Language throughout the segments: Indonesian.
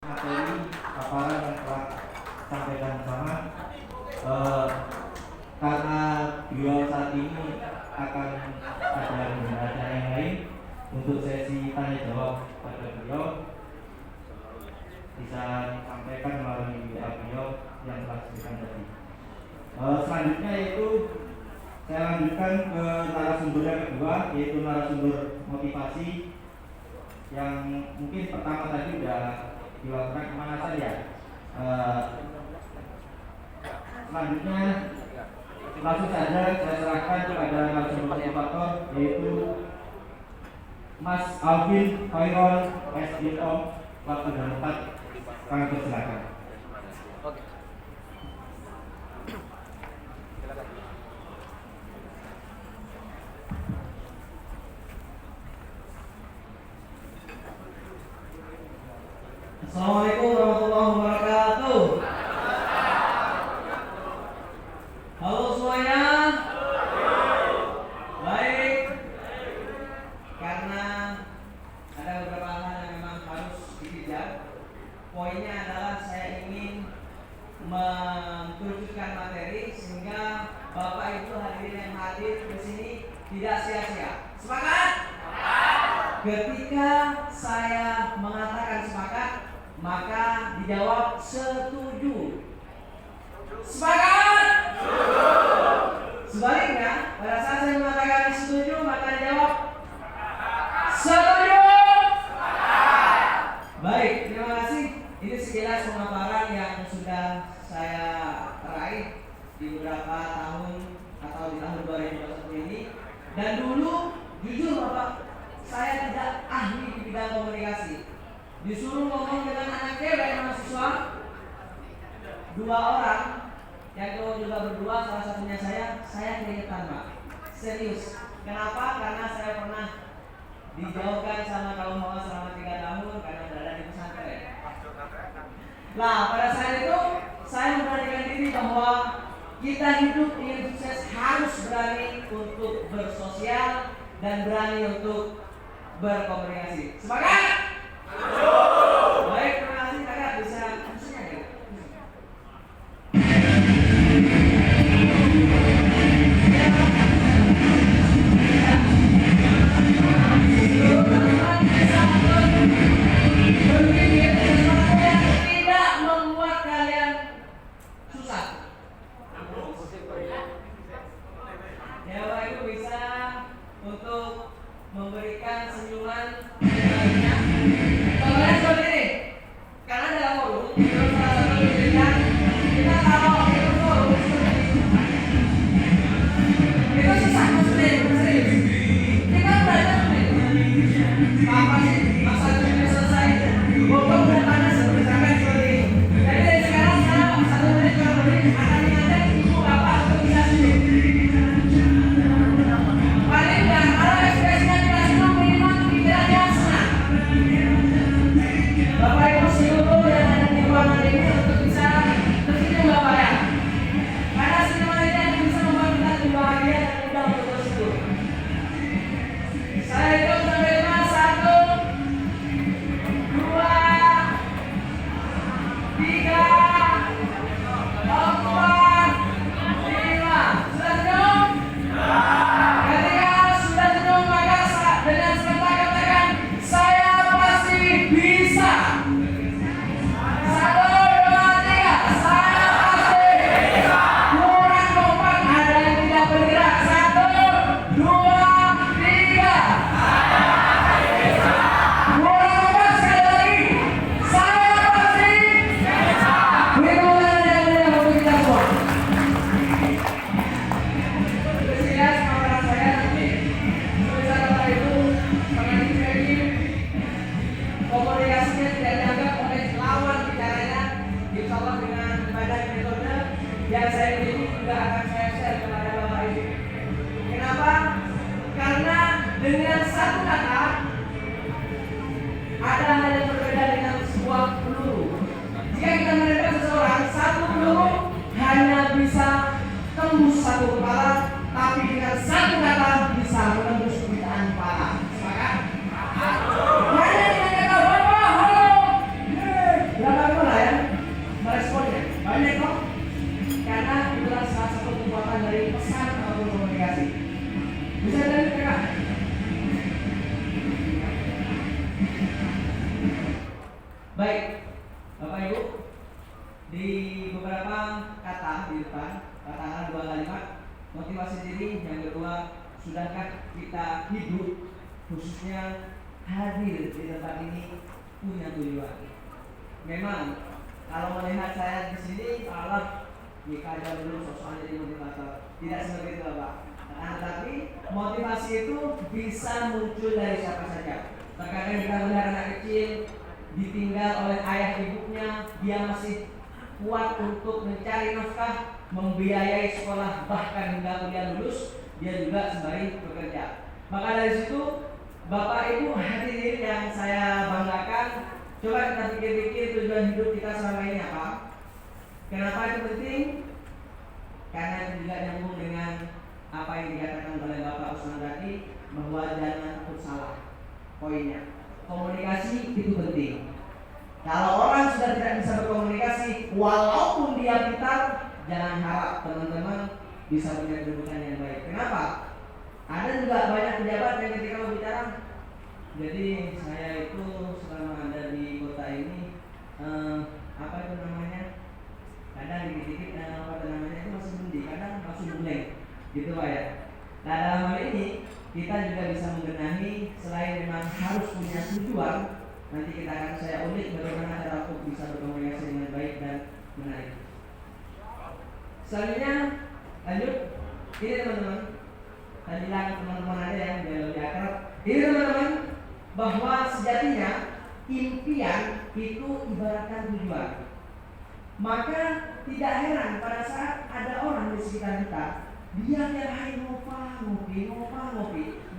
materi paparan yang telah sampaikan bersama. Karena beliau saat ini akan ada acara yang lain, untuk sesi tanya jawab pada beliau bisa disampaikan melalui WA beliau yang telah disebutkan tadi. Selanjutnya yaitu saya lanjutkan ke narasumber yang kedua, yaitu narasumber motivasi yang mungkin pertama tadi sudah dilakukan kemana saja. Selanjutnya langsung saja saya serahkan kepada narasumber motivator, yaitu Mas Alvin Khairul SDO waktu dan tempat, kami persilakan. Assalamualaikum warahmatullahi wabarakatuh. Halo semuanya. Baik. Karena ada beberapa hal yang memang harus dikejar. Poinnya adalah saya ingin menunjukkan materi sehingga Bapak Ibu hadirin yang hadir di sini tidak sia-sia. Sepakat? Ketika saya mengatakan sepakat, maka dijawab setuju. Sepakat? Sebaliknya, pada saat saya mengatakan setuju, maka dijawab setuju. Baik, terima kasih. Ini sekilas pemaparan yang sudah saya raih di beberapa tahun atau di tahun 2021 ini. Dan dulu, jujur Bapak, saya tidak ahli di bidang komunikasi. Disuruh ngomong dengan anak cewek mahasiswa 2 orang, yang kedua juga berdua, salah satunya saya keringetan Pak. Serius. Kenapa? Karena saya pernah dijauhkan sama kaum hawa selama 3 tahun karena berada di pesantren. Nah, pada saat itu saya memberanikan diri bahwa kita hidup ingin sukses harus berani untuk bersosial dan berani untuk berkomunikasi. Semangat! Baik, terima kasih kakak, bisa musiknya ya. Tidak membuat kalian susah. Ya Bapak Ibu bisa untuk memberikan senyuman lainnya. Contohnya seperti ini. Karena dalam forum itu salah satu memberikan kita kalau itu forum itu susah maksudnya serius. Kita belajar apa sih masalah ini selesai. Bobot dan panas misalkan seperti ini. Jadi dari sekarang saya 1 menit kurang lebih akan mengajak ibu bapak untuk bisa senyum. Paling enggak kalau ekspresinya tidak senang minimal pikirannya senang. Bapak Ibu seluruh yang ada di ruangan ini untuk bisa tersenyum Bapak ya. Karena senyuman ini akan bisa membuat kita lebih bahagia dan mudah untuk bersyukur. Saya hitung sampai 5, 1, 2, 3, 4, 5. Sudah senyum? Ketika sudah senyum maka dengan serta katakan saya pasti bisa. 1, 2, 3. Saya pasti bisa. Kurang kompak, ada yang tidak bergerak. 1, 2, 3. Kurang kompak sekali lagi. Saya pasti bisa. Beri tepuk tangan yang meriah untuk kita semua. Sekilas pemaparan saya nanti sebesar Bapak Ibu mengenai training komunikasinya tidak dianggap oleh lawan bicaranya. Insya Allah dengan berbagai metode yang saya miliki juga akan saya share kepada Bapak Ibu. Kenapa? Karena dengan satu kata ada hal yang berbeda dengan sebuah peluru. Jika kita menembak seseorang, satu peluru hanya bisa tembus satu kepala, tapi dengan satu kata bisa menembus jutaan kepala. Sepakat? Hanya dengan kata Bapak, halo, Baik, Bapak Ibu, di beberapa kata di depan, katakan 2 kalimat motivasi diri. Yang kedua, sudahkah kita hidup, khususnya hadir di tempat ini, punya tujuan? Memang kalau melihat saya di sini, Allah jika ada dulu sosokan jadi motivator, tidak seperti itu Bapak. Tetapi motivasi itu bisa muncul dari siapa saja. Terkadang kita melihat anak kecil ditinggal oleh ayah ibunya, dia masih kuat untuk mencari nafkah, membiayai sekolah, bahkan hingga kuliah lulus, dia juga sembari bekerja. Maka dari situ, Bapak Ibu hadirin yang saya banggakan, coba kita pikir-pikir tujuan hidup kita selama ini apa? Kenapa itu penting? Karena itu juga nyambung dengan apa yang dikatakan oleh Bapak Usman tadi, bahwa jangan takut salah. Poinnya, komunikasi itu penting. Kalau orang sudah tidak bisa berkomunikasi, walaupun dia pintar, jangan harap teman-teman bisa punya kedudukan yang baik. Kenapa? Ada juga banyak pejabat yang ketika berbicara, jadi saya itu selama ada di kota ini, apa itu namanya? Kadang dikit-dikit apa namanya itu masih mending, kadang masih mulai, gitu Pak ya. Nah dalam hal ini kita juga bisa membenahi, selain memang harus punya tujuan. Nanti kita akan saya ulik bagaimana cara untuk bisa berkomunikasi dengan baik dan menarik. Selanjutnya lanjut, ini teman-teman, saya bilang teman-teman ada yang lebih akrab. Ini teman-teman, bahwa sejatinya impian itu ibaratkan tujuan. Maka tidak heran pada saat ada orang di sekitar kita, dia tiap hari ngopi,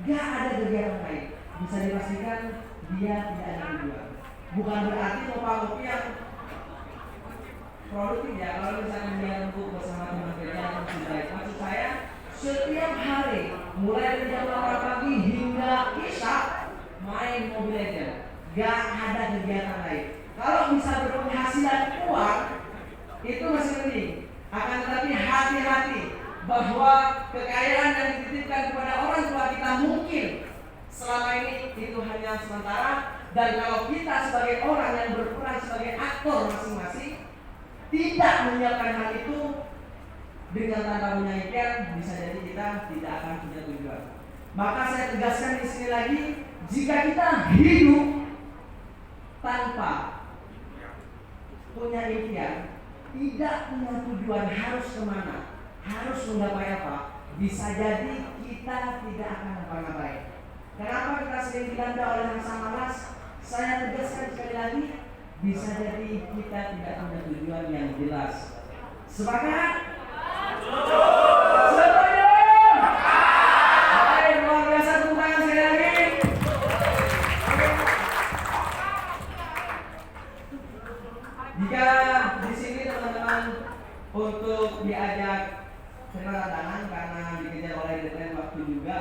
gak ada kegiatan lain. Bisa dipastikan dia tidak ada tujuan. Bukan berarti ngopi yang produktif ya. Kalau misalnya dia untuk bersama teman kerja yang sudah, maksud saya setiap hari mulai dari jam 8 pagi hingga isya main Mobile Legends, gak ada kegiatan lain. Kalau bisa berpenghasilan uang itu masih penting. Akan tetapi hati-hati bahwa kekayaan yang dititipkan kepada orang tua kita mungkin selama ini itu hanya sementara, dan kalau kita sebagai orang yang berperan sebagai aktor masing-masing tidak menyiapkan hal itu dengan tanpa punya impian, bisa jadi kita tidak akan punya tujuan. Maka saya tegaskan di sini lagi, jika kita hidup tanpa punya impian, tidak punya tujuan harus kemana, harus menggapai apa, bisa jadi kita tidak akan ngapa-ngapain. Kenapa kita sering dilanda oleh rasa malas? Saya tegaskan sekali lagi, bisa jadi kita tidak punya tujuan yang jelas. Sepakat? Setuju? Baik, luar biasa, tepuk tangan sekali lagi. Jika di sini teman-teman untuk diajak tanda tangan karena dikejar oleh deadline waktu juga,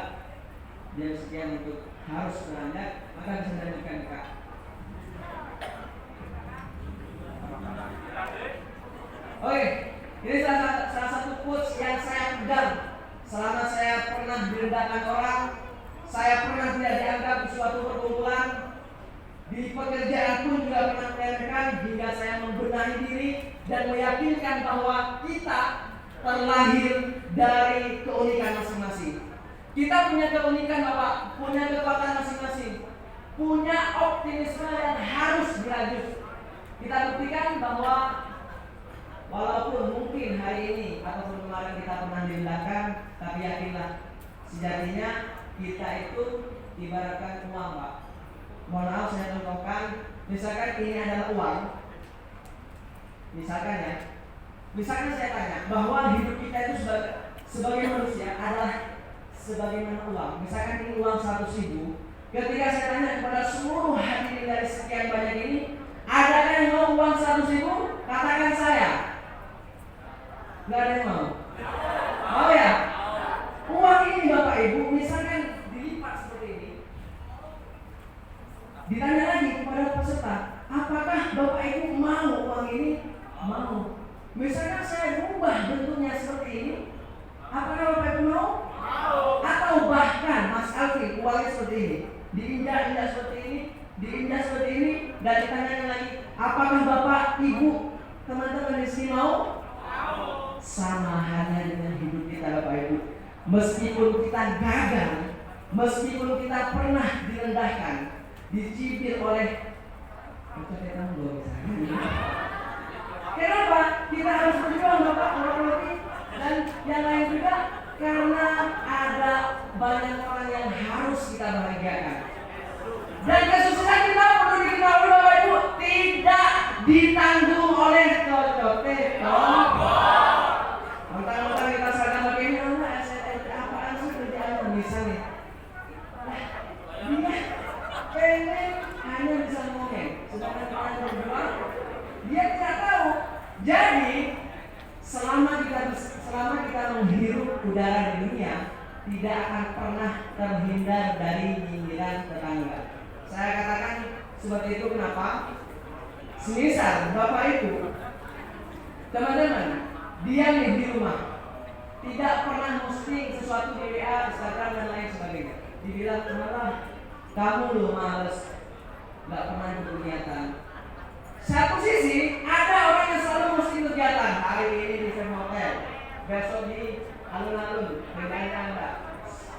jam sekian untuk harus beranjak, maka bisa dilanjutkan Kak. Oke, ini salah satu quotes yang saya pegang selama saya pernah direndahkan orang, saya pernah tidak dianggap di suatu perkumpulan, di pekerjaan pun juga pernah meremehkan, hingga saya membenahi diri dan meyakinkan bahwa kita terlahir dari keunikan masing-masing. Kita punya keunikan Bapak, punya kekuatan masing-masing, punya optimisme yang harus dirajut. Kita buktikan bahwa walaupun mungkin hari ini ataupun kemarin kita pernah direndahkan, tapi yakinlah sejatinya kita itu ibaratkan uang Pak. Mohon maaf saya contohkan, misalkan ini adalah uang, misalkan saya tanya bahwa hidup kita itu sebagai manusia adalah sebagaimana uang. Misalkan ini uang 100.000, ketika saya tanya kepada seluruh hadirin dari sekian banyak ini, adakah yang mau uang 100.000? Katakan saya. Gak ada yang mau. Mau ya? Uang ini Bapak Ibu, misalkan dilipat seperti ini. Ditanya lagi kepada peserta, apakah Bapak Ibu mau uang ini? Mau. Misalkan saya ubah bentuknya seperti ini, apakah Bapak Ibu mau? Atau bahkan Mas Alfi uangnya seperti ini, diinjak-injak seperti ini, diinjak seperti ini, Dan ditanyakan lagi, apakah Bapak, Ibu, teman-teman di sini mau? Sama halnya dengan hidup kita Bapak Ibu. Meskipun kita gagal, meskipun kita pernah direndahkan, dicibir oleh kenapa? Kita harus berjuang Bapak, dan yang lain juga karena ada banyak orang yang harus kita bahagiakan. Dan kesuksesan kita perlu diketahui Bapak Ibu tidak ditanggung oleh cocok-cocok. Mentang-mentang kita seragam begini, SNMP apaan sih kerjaan bisa nih? Dia pengen hanya bisa ngomong, sedangkan orang berjuang dia tidak tahu. Jadi selama kita menghirup udara di dunia, tidak akan pernah terhindar dari nyinyiran tetangga. Saya katakan seperti itu kenapa? Semisal Bapak Ibu, teman-teman, dia di rumah, tidak pernah posting sesuatu di WA, Instagram dan lain sebagainya. Dibilang kenapa? Kamu loh males, nggak pernah berkegiatan. Satu sisi ada orang yang selalu posting kegiatan. Hari ini di hotel, besok di alun-alun, bermain anda.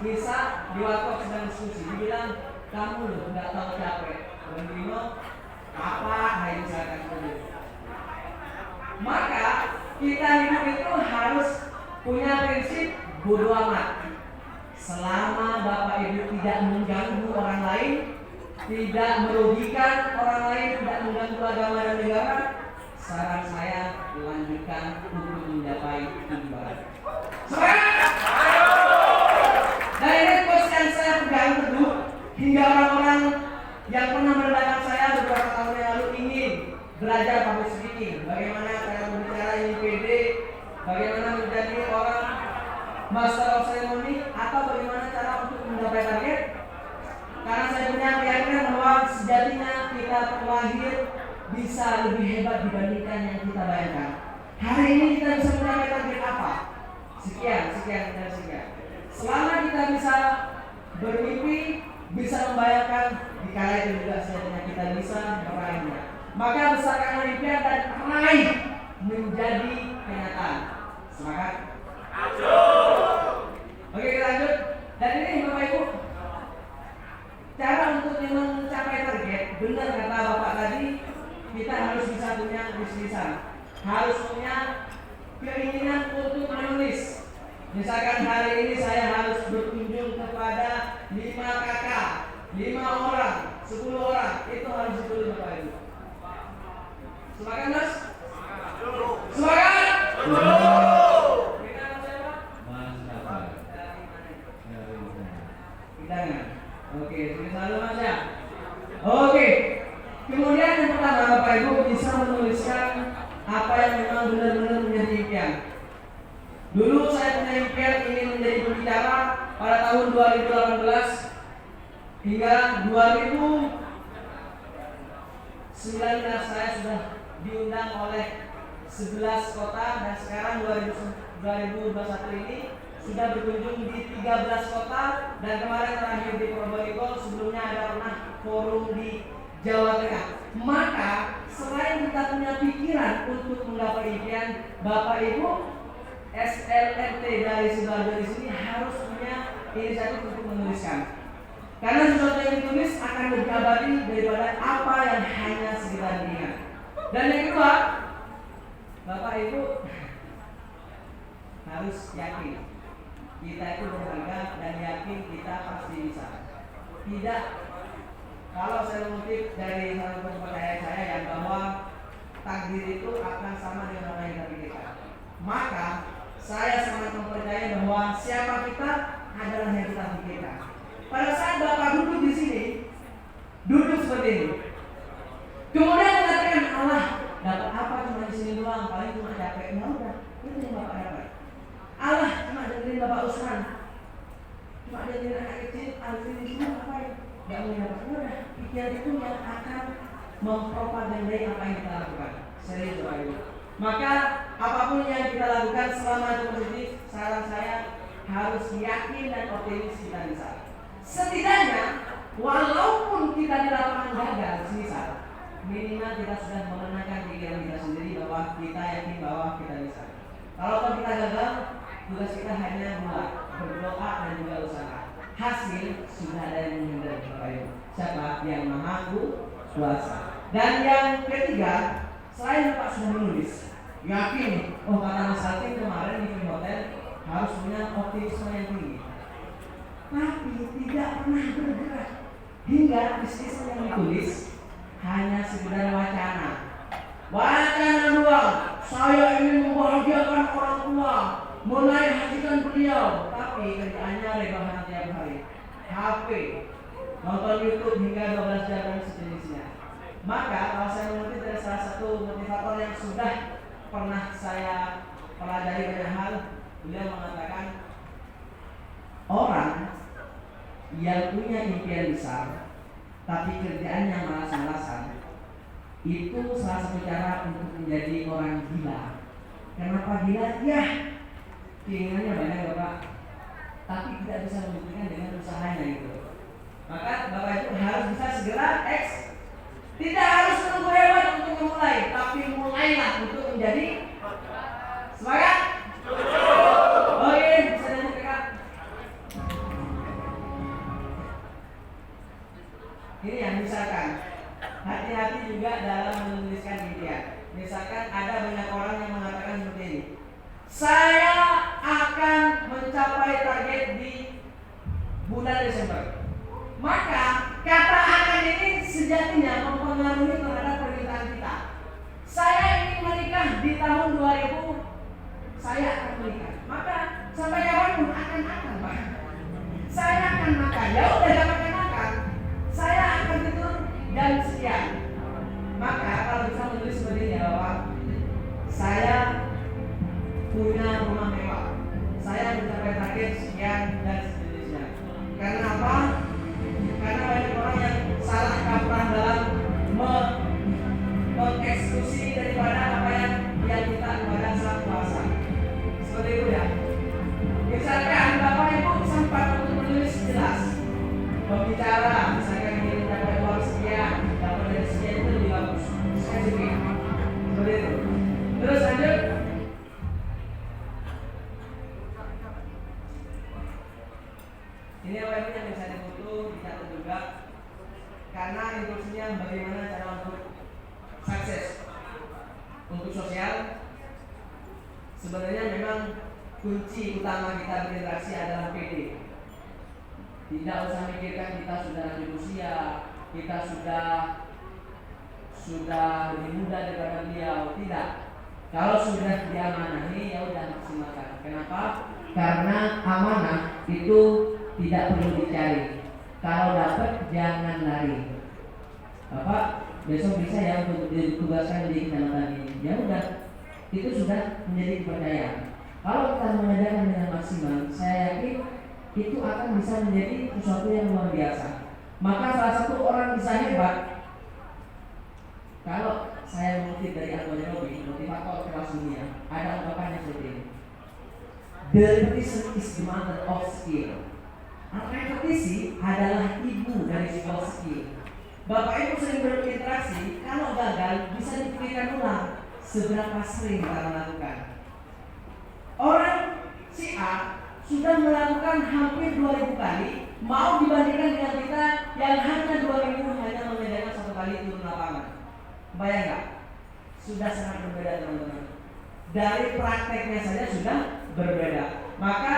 Bisa di warkop sedang diskusi. Dibilang kamu loh nggak tahu capek. Bendino apa? Hai misalkan seperti itu. Maka kita hidup itu harus punya prinsip bodo amat. Selama Bapak Ibu tidak mengganggu orang lain, tidak merugikan orang lain, tidak mengganggu agama dan negara, saran saya lanjutkan untuk mencapai tujuan. Semangat! Dan ini quotes yang saya pegang teguh hingga orang-orang yang pernah merendahkan saya beberapa tahun yang lalu ingin belajar public speaking, bagaimana cara berbicara ini pede, bagaimana menjadi orang master of ceremony, atau bagaimana cara untuk mencapai target. Karena saya punya keyakinan bahwa sejatinya kita terlahir bisa lebih hebat dibandingkan yang kita bayangkan. Hari ini kita bisa mencapai target apa? Sekian. Selama kita bisa bermimpi, bisa membayangkan, dikala itu juga sejatinya kita bisa meraihnya. Maka besarkan impian dan raih menjadi kenyataan. Semangat. Oke, kita lanjut. Dan ini Bapak Ibu, cara untuk mencapai target, benar kata Bapak tadi, kita harus bisa punya bisnisan, harus punya keinginan untuk menulis. Misalkan hari ini saya harus berkunjung kepada 5 kakak, 5 orang, 10 orang, itu harus ditulis Bapak Ibu. Semangat Mas? Semangat! Oke, selalu Mas ya. Oke. Kemudian yang pertama Bapak Ibu bisa menuliskan apa yang memang benar-benar menjadi impian. Dulu saya punya impian ingin menjadi pembicara pada tahun 2018 hingga 2019 saya sudah diundang oleh 11 kota dan sekarang 2021 ini sudah berkunjung di 13 kota dan kemarin terakhir di Probolinggo, sebelumnya ada pernah forum di Jawa Tengah. Maka selain kita punya pikiran untuk menggapai impian, Bapak Ibu SLMT dari Sidoarjo di sini harus punya inisiatif untuk menuliskan. Karena sesuatu yang ditulis akan lebih abadi daripada apa yang hanya sekedar diingat. Dan yang kedua, Bapak Ibu harus yakin kita itu berharga dan yakin kita pasti bisa. Tidak, kalau saya mengutip dari salah satu kepercayaan saya yang bahwa takdir itu akan sama dengan apa yang kita pikirkan. Maka saya sangat mempercayai bahwa siapa kita adalah yang kita pikirkan. Pada saat Bapak duduk di sini, duduk seperti ini, kemudian mengatakan Allah dapat apa cuma di sini doang, paling cuma capek. Ya udah, itu yang Bapak dapat. Allah cuma dengerin Bapak Usman, cuma dengerin anak kecil, Alvin itu ngapain? Gak boleh dapat. Udah, pikiran itu yang akan mempropagandai apa yang kita lakukan. Serius Bapak Ibu. Maka apapun yang kita lakukan selama itu positif, saran saya harus yakin dan optimis kita bisa. Setidaknya walaupun kita di lapangan gagal, misal minimal kita sudah menenangkan pikiran kita sendiri bahwa kita yakin bahwa kita bisa. Kalau kita gagal, tugas kita hanya buat berdoa dan juga usaha. Hasil sudah ada yang menghindari Bapak Ibu. Siapa? Yang Maha Kuasa. Dan yang ketiga, selain Bapak sudah menulis, yakin nih, oh kata Mas Alvin kemarin di film hotel harus punya optimisme yang tinggi. Tapi tidak pernah bergerak hingga bisnis yang ditulis hanya sekedar wacana. Wacana doang. Saya ingin membahagiakan orang tua, mulai hajikan beliau, tapi kerjaannya rebahan tiap hari, HP, nonton YouTube hingga 12 jam dan sejenisnya. Maka kalau saya mengutip dari salah satu motivator yang sudah pernah saya pelajari banyak hal, beliau mengatakan orang yang punya impian besar tapi kerjaannya malas-malasan, itu salah satu cara untuk menjadi orang gila. Kenapa gila? Ya, keinginannya banyak Bapak, tapi tidak bisa membuktikan dengan usahanya gitu. Maka Bapak itu harus bisa segera tidak harus menunggu hebat untuk memulai, tapi mulailah untuk menjadi semangat. Oke, bisa lanjut Kak. Ini yang misalkan hati-hati juga dalam menuliskan impian. Misalkan ada banyak orang yang mengatakan seperti ini, saya akan mencapai target di bulan Desember. Maka kata akan ini sejatinya mempengaruhi terhadap permintaan kita. Saya ingin menikah di tahun 2000, saya akan menikah. Maka sampai kapanpun akan Pak. Saya akan makan. Ya udah gak makan. Saya akan tidur jam sekian. Maka kalau bisa menulis seperti ini ya Bapak, saya punya rumah mewah, saya mencapai target sekian dan sejenisnya. Karena apa? Karena banyak orang yang salah kaprah dalam mengeksekusi daripada apa yang kita kepada Sang Kuasa. Seperti itu ya. Misalkan Bapak Ibu sempat untuk menulis jelas, berbicara, misalkan ingin mencapai uang sekian, dapat dari sekian itu lebih bagus, spesifik. Seperti itu. Terus lanjut. Ini apa yang bisa difoto, dicatat juga, karena instruksinya bagaimana cara untuk sukses. Untuk sosial, sebenarnya memang kunci utama kita berinteraksi adalah PD. Tidak usah mikirkan kita sudah lanjut usia, kita sudah lebih muda daripada beliau. Tidak. Kalau sudah diamanahi, ya udah maksimalkan. Kenapa? Karena amanah itu tidak perlu dicari. Kalau dapat jangan lari. Bapak besok bisa ya untuk ditugaskan di kecamatan ini. Ya udah, itu sudah menjadi kepercayaan. Kalau kita mengerjakan dengan maksimal, saya yakin itu akan bisa menjadi sesuatu yang luar biasa. Maka salah satu orang bisa hebat, kalau saya mengutip dari Anthony Robbins, motivator kelas dunia, ada ungkapannya seperti ini: the repetition is the mother of skill. Repetisi adalah ibu dari sebuah skill. Bapak Ibu sering berinteraksi, kalau gagal bisa dipikirkan ulang seberapa sering kita melakukan. Orang si A sudah melakukan hampir 2000 kali, mau dibandingkan dengan kita yang hanya 2000 hanya mengerjakan 1 kali turun lapangan. Bayang nggak? Sudah sangat berbeda teman-teman. Dari prakteknya saja sudah berbeda. Maka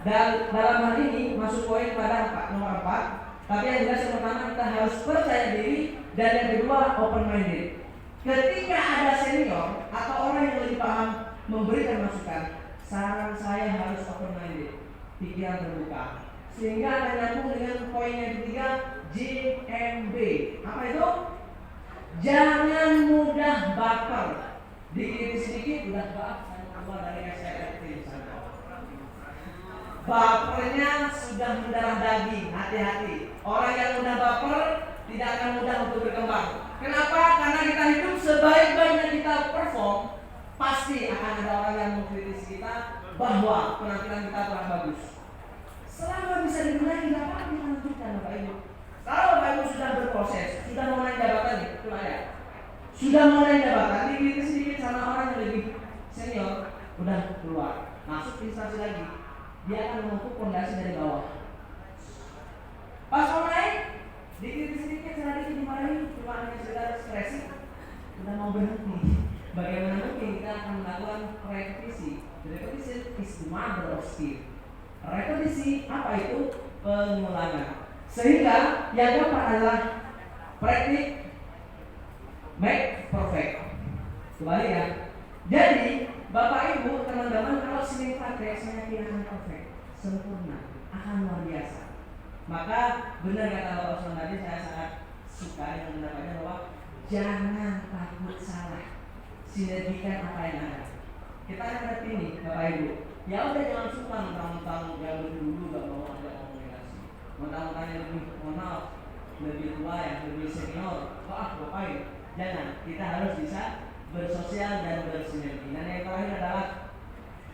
dalam hal ini masuk poin pada nomor 4. Tapi yang jelas yang pertama kita harus percaya diri, dan yang kedua open minded. Ketika ada senior atau orang yang lebih paham memberikan masukan, saran saya harus open minded, pikiran terbuka. Sehingga akan nyambung dengan poin yang ketiga, JMB. Apa itu? Jangan mudah baper. Dikit sedikit udah keluar dari SRT misalnya. Bapernya sudah mendarah daging, hati-hati. Orang yang mudah baper tidak akan mudah untuk berkembang. Kenapa? Karena kita hidup sebaik-baiknya kita perform, pasti akan ada orang yang mengkritisi kita bahwa penampilan kita kurang bagus. Selama bisa dibenahi, tidak apa-apa kita lanjutkan Bapak Ibu. Kalau Bapak Ibu sudah berproses, sudah mau naik jabatan nih, itu ada. sudah mulai jabatan, dikritik sedikit sama orang yang lebih senior, udah keluar, masuk instansi lagi, dia akan memupuk fondasi dari bawah. Pas mau naik, dikritik sedikit, sedikit dimarahin, cuma hanya sekedar ekspresi, udah mau berhenti. Bagaimana mungkin kita akan melakukan repetisi? Repetisi is the mother of skill. Repetisi apa itu? Pengulangan. Sehingga yang keempat adalah praktik make perfect. Kembali ya. Jadi Bapak Ibu teman-teman, kalau sering praktek saya yakin akan perfect, sempurna, akan luar biasa. Maka benar kata Bapak Usman tadi, saya sangat suka dengan pendapatnya bahwa jangan takut salah, sinergikan apa yang ada. Kita ada ini Bapak Ibu, ya udah jangan suka mentang-mentang yang lebih dulu gak mau ada komunikasi, mentang-mentang yang lebih kenal, lebih tua ya, lebih senior, ngapain? Jangan, kita harus bisa bersosial dan bersinergi. Dan yang terakhir adalah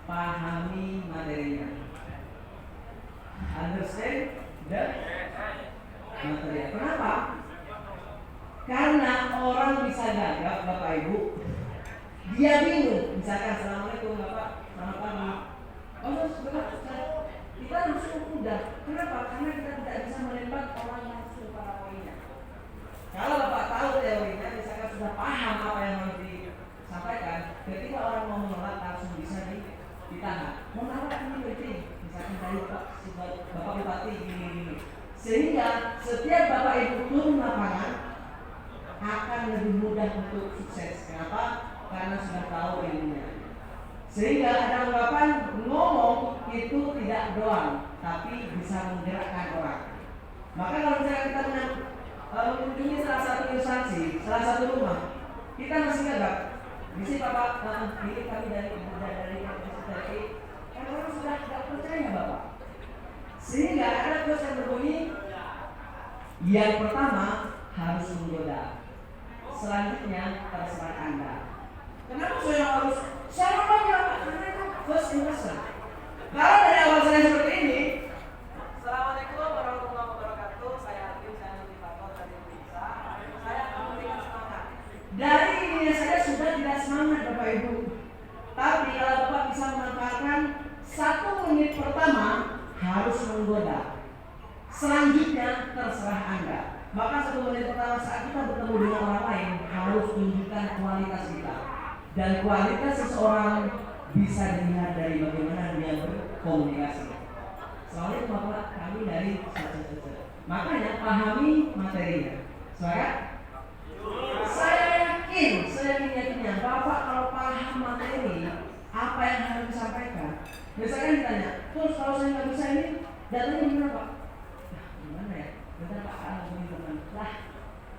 pahami materinya. Understand the material. Kenapa? Karena orang bisa gagap Bapak Ibu, dia bingung. Misalkan assalamualaikum Bapak, selamat pagi. Oh kita langsung udah. Kenapa? Karena kita tidak bisa menembak orang langsung pada poinnya. Kalau Bapak tahu teorinya, misalkan sudah paham apa yang harus disampaikan, ketika orang mau menolak langsung bisa ditahan. Mau apa ini penting? Misalkan dari Bapak Bupati gini. Sehingga setiap Bapak Ibu turun lapangan akan lebih mudah untuk sukses. Kenapa? Karena sudah tahu ilmunya. Sehingga ada ungkapan ngomong itu tidak doang, tapi bisa menggerakkan orang. Maka kalau misalnya kita mengunjungi salah satu instansi, salah satu rumah, kita masih gagap. Misi Bapak, ini kami dari kan orang sudah tidak percaya Bapak. Sehingga ada terus yang berbunyi, yang pertama harus menggoda, selanjutnya terserah Anda. Kenapa saya harus? Saya mau karena itu first impression. Kalau dari awal saya seperti ini, Assalamualaikum warahmatullahi wabarakatuh. Saya Hakim, saya motivator dari Indonesia. Saya akan memberikan semangat. Dari ini saja sudah tidak semangat Bapak Ibu. Tapi kalau Bapak bisa memanfaatkan 1 menit pertama harus menggoda. Selanjutnya terserah Anda. Maka 1 menit pertama saat kita bertemu dengan orang lain harus tunjukkan kualitas kita. Dan kualitas seseorang bisa dilihat dari bagaimana dia berkomunikasi. Soalnya Bapak kami dari makanya pahami materinya. Saya yakinnya Bapak kalau paham materi apa yang harus disampaikan. Misalkan ditanya, terus kalau saya nggak bisa ini, datanya gimana Pak? Gimana ya? Bentar Pak, teman. Lah,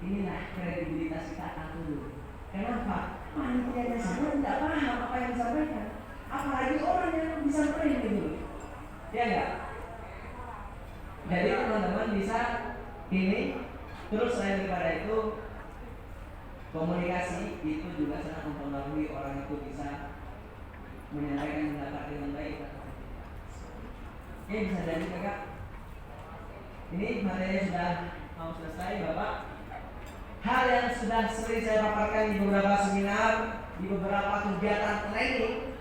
inilah kredibilitas kita akan dulu. Kenapa? Panitianya sana tidak paham apa yang disampaikan. Apalagi orang yang disampaikan gitu. Ya enggak? Jadi teman-teman bisa ini. Terus selain daripada itu, komunikasi itu juga sangat mempengaruhi orang itu bisa menyampaikan pendapat dengan baik. Ini bisa jadi kakak. Ini materi sudah mau selesai Bapak. Hal yang sudah sering saya paparkan di beberapa seminar, di beberapa kegiatan training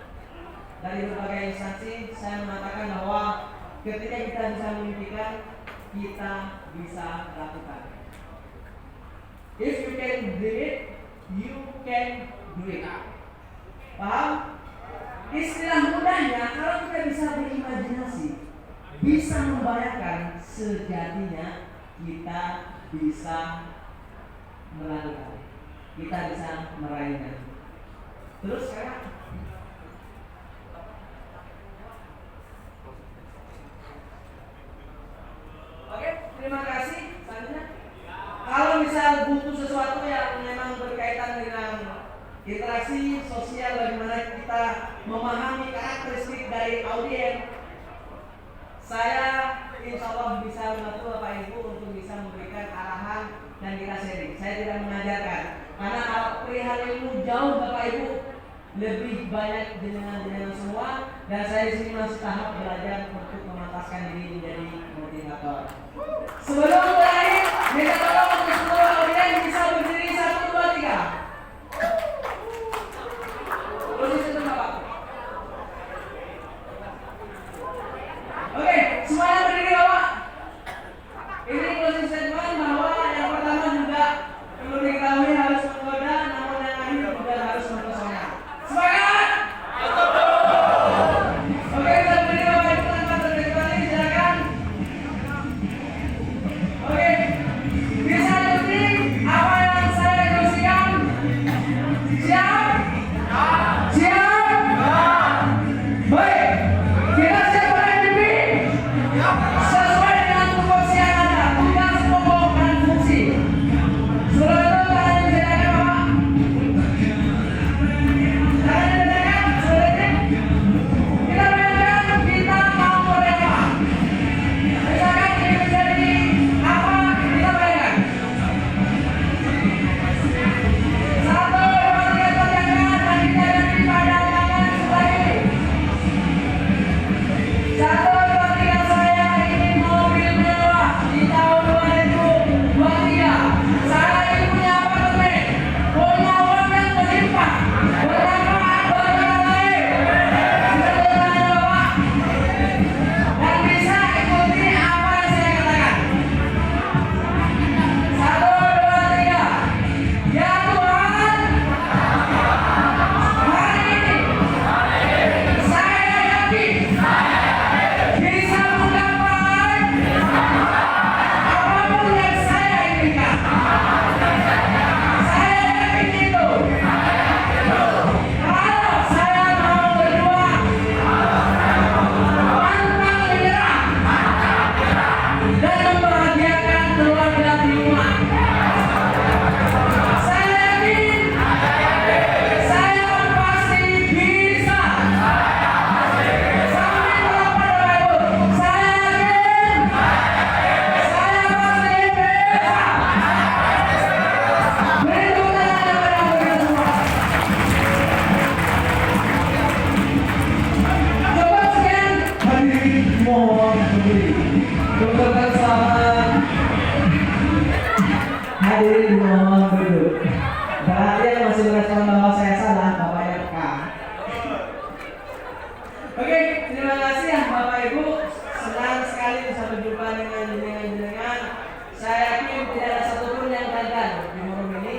dari berbagai instansi, saya mengatakan bahwa ketika kita bisa memimpikan, kita bisa lakukan. If you can dream it, you can do it. Paham? Istilah mudahnya, kalau kita bisa berimajinasi, bisa membayangkan, sejatinya kita bisa melakukan, kita bisa meraihnya. Terus sekarang oke, terima kasih. Selanjutnya, kalau misal butuh sesuatu yang memang berkaitan dengan interaksi sosial, bagaimana kita memahami karakteristik dari audiens, saya insya Allah bisa membantu Bapak Ibu untuk bisa memberikan arahan dan kita sharing. Saya tidak mengajarkan, karena perihal ilmu jauh Bapak Ibu lebih banyak dengan semua, dan saya di sini masih tahap belajar untuk memantaskan diri menjadi motivator. Sebelum mulai, minta tolong untuk seluruh audiens bisa berdiri 1, 2, 3. benar-benar harus mempesona. Semangat! Oke, kita beri Bapak Ibu tanpa terkecuali, silakan. Oke, bisa ikuti apa yang saya instruksikan? Siap? Siap? Baik, kita siap MTB sesuai dengan tupoksi yang ada, tugas pokok dan fungsi. Sudah itu tangan disediakan Bapak. Tangan disediakan, sudah ini. Kita bayangkan kita mau berapa. Misalkan ini menjadi apa, kita bayangkan. 1, 2, 3, perjalanan dan dijaga pada tangan sebelah kiri. 1, 2, 3, saya ingin mobil mewah di tahun 2023. Saya ingin punya apartemen, punya uang yang berlimpah, bermanfaat bagi orang lain. Bisa bertanya Bapak dan bisa ikuti apa yang saya katakan. 1, 2, 3. Ya Tuhan, hari ini saya yakin bisa menggapai apapun yang saya inginkan. Saya yakin itu. Kalau saya mau berjuang pantang menyerah dan membahagiakan keluarga di rumah. Saya yakin saya pasti bisa. Sampai berapa Bapak Ibu? Saya yakin saya pasti bisa. Beri tepuk tangan kepada kita semua. Coba sekian hadirin mohon berdiri. Dokter selamat. Hadirin mohon duduk. Berarti yang masih merespon bahwa saya salah, Bapaknya peka. Oke, terima kasih ya Bapak Ibu. Senang sekali bisa berjumpa dengan jenengan. Saya yakin tidak ada satupun yang gagal di forum ini.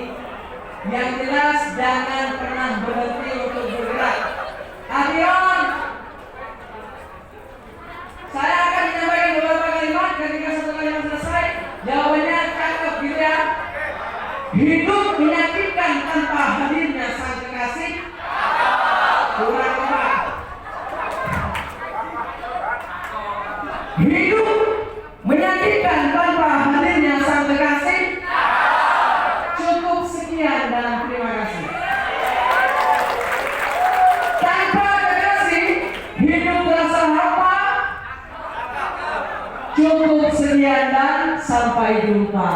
Yang jelas jangan pernah berhenti untuk bergerak. Adion. Saya akan menyampaikan beberapa kalimat. Ketika satu kalimat selesai, jawabannya cakep gitu ya. Hidup menyakitkan tanpa hadirnya sang kekasih. Kurang apa? Hidup menyakitkan tanpa hadirnya sang kekasih. Cukup sekian dan terima kasih. Tanpa kekasih, hidup terasa hampa. Cukup sekian dan sampai jumpa.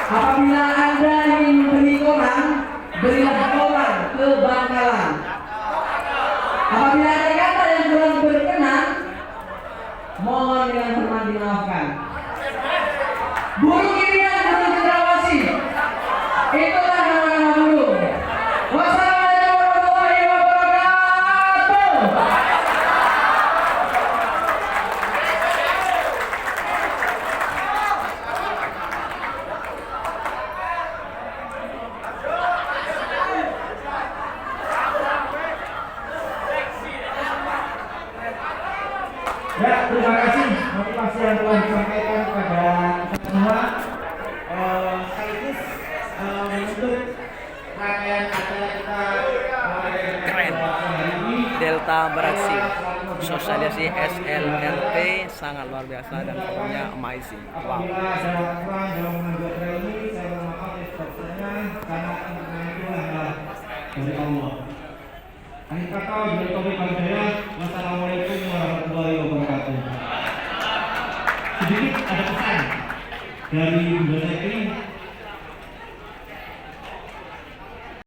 Apabila Anda ingin membeli koran, berilah koran ke Bangkalan. Apabila ada kata yang kurang berkenan, mohon dengan hormat dimaafkan. Burung ini dan burung cendrawasih, itulah nama-nama burung. Wassalamualaikum warahmatullahi wabarakatuh. Ya, terima kasih motivasi yang telah disampaikan kepada kita semua. Sekaligus menutup rangkaian acara kita Keren. hari ini. Delta beraksi, sosialisasi SLRT sangat luar biasa dan pokoknya amazing. Wow. Apabila ada kurang dalam membuat acara ini, saya mohon maaf atas sebabnya karena kemenangan itu adalah dari Allah. Akhir kata, dari Taufiq Hidayah. Wassalamualaikum warahmatullahi wabarakatuh. Sedikit ada pesan dari Bunda Setri